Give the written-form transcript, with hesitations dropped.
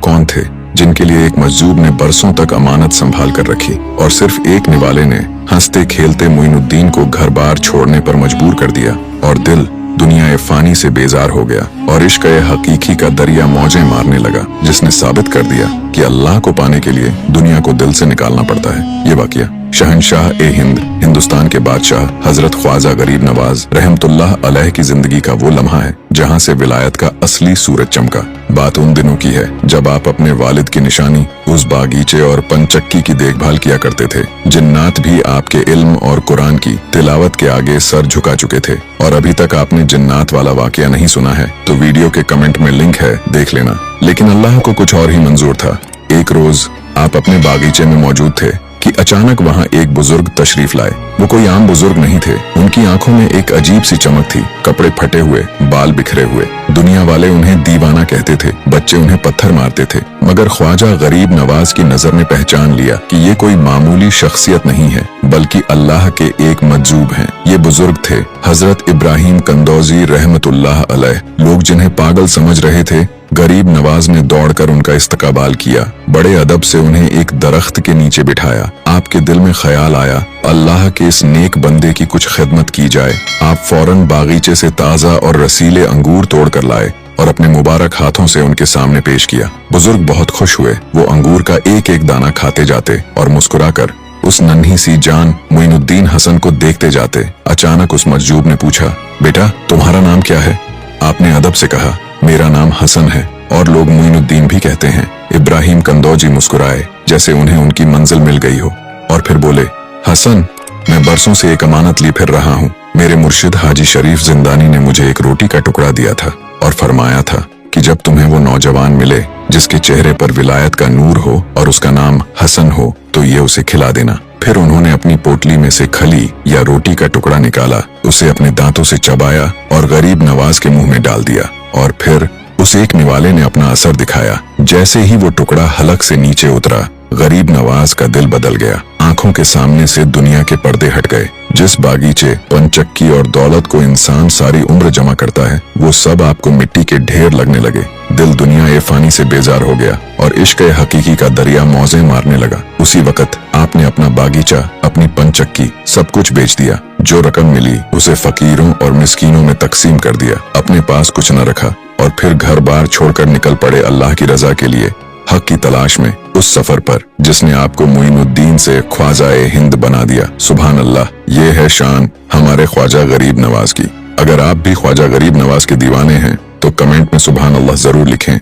कौन थे जिनके लिए एक मजजूब ने बरसों तक अमानत संभाल कर रखी और सिर्फ एक निवाले ने हंसते खेलते मोइनुद्दीन को घर बार छोड़ने पर मजबूर कर दिया और दिल दुनिया फानी से बेजार हो गया और इश्क हकीकी का दरिया मौजें मारने लगा, जिसने साबित कर दिया कि अल्लाह को पाने के लिए दुनिया को दिल से निकालना पड़ता है। ये वाकया शहनशाह ए हिंद, हिंदुस्तान के बादशाह हजरत ख्वाजा गरीब नवाज रहमतुल्लाह अलैह की जिंदगी का वो लम्हा है जहाँ से विलायत का असली सूरज चमका। बात उन दिनों की है जब आप अपने वालिद की निशानी उस बागीचे और पंचक्की की देखभाल किया करते थे। जिन्नात भी आपके इल्म और कुरान की तिलावत के आगे सर झुका चुके थे। और अभी तक आपने जिन्नात वाला वाकया नहीं सुना है तो वीडियो के कमेंट में लिंक है, देख लेना। लेकिन अल्लाह को कुछ और ही मंजूर था। एक रोज आप अपने बागीचे में मौजूद थे कि अचानक वहाँ एक बुजुर्ग तशरीफ लाए। वो कोई आम बुजुर्ग नहीं थे। उनकी आंखों में एक अजीब सी चमक थी, कपड़े फटे हुए, बाल बिखरे हुए। दुनिया वाले उन्हें दीवाना कहते थे, बच्चे उन्हें पत्थर मारते थे, मगर ख्वाजा गरीब नवाज की नजर ने पहचान लिया कि ये कोई मामूली शख्सियत नहीं है बल्कि अल्लाह के एक मजजूब हैं। ये बुजुर्ग थे हजरत इब्राहिम कंदौजी रहमतुल्लाह अलैह। लोग जिन्हें पागल समझ रहे थे, गरीब नवाज ने दौड़कर उनका इस्तकबाल किया। बड़े अदब से उन्हें एक दरख्त के नीचे बिठाया। आपके दिल में ख्याल आया अल्लाह के इस नेक बंदे की कुछ खिदमत की जाए। आप फौरन बागीचे से ताजा और रसीले अंगूर तोड़ कर लाए और अपने मुबारक हाथों से उनके सामने पेश किया। बुजुर्ग बहुत खुश हुए। वो अंगूर का एक एक दाना खाते जाते और मुस्कुराकर उस नन्ही सी जान मोइनुद्दीन हसन को देखते जाते। अचानक उस मजजूब ने पूछा, बेटा तुम्हारा नाम क्या है? आपने अदब से कहा, मेरा नाम हसन है और लोग मोइनुद्दीन भी कहते हैं। इब्राहिम कंदौजी मुस्कुराए जैसे उन्हें उनकी मंजिल मिल गई हो और फिर बोले, हसन मैं बरसों से एक अमानत ली फिर रहा हूँ। मेरे मुर्शिद हाजी शरीफ जिंदानी ने मुझे एक रोटी का टुकड़ा दिया था और फरमाया था कि जब तुम्हें वो नौजवान मिले जिसके चेहरे पर विलायत का नूर हो और उसका नाम हसन हो तो ये उसे खिला देना। फिर उन्होंने अपनी पोटली में से खली या रोटी का टुकड़ा निकाला, उसे अपने दांतों से चबाया और गरीब नवाज के मुंह में डाल दिया और फिर उस एक निवाले ने अपना असर दिखाया। जैसे ही वो टुकड़ा हलक से नीचे उतरा, गरीब नवाज का दिल बदल गया। आंखों के सामने से दुनिया के पर्दे हट गए। जिस बागीचे, पंचक्की और दौलत को इंसान सारी उम्र जमा करता है, वो सब आपको मिट्टी के ढेर लगने लगे। दिल दुनिया फानी से बेजार हो गया और इश्क हकीकी का दरिया मौजें मारने लगा। उसी वक्त आपने अपना बागीचा, अपनी पंचक्की, सब कुछ बेच दिया। जो रकम मिली उसे फकीरों और मिस्कीनों में तकसीम कर दिया। अपने पास कुछ न रखा और फिर घर बार छोड़कर निकल पड़े अल्लाह की रजा के लिए, हक की तलाश में, उस सफर पर जिसने आपको मोइनुद्दीन से ख्वाजा ए हिंद बना दिया। सुभान अल्लाह, ये है शान हमारे ख्वाजा गरीब नवाज की। अगर आप भी ख्वाजा गरीब नवाज के दीवाने हैं तो कमेंट में सुभान अल्लाह जरूर लिखें।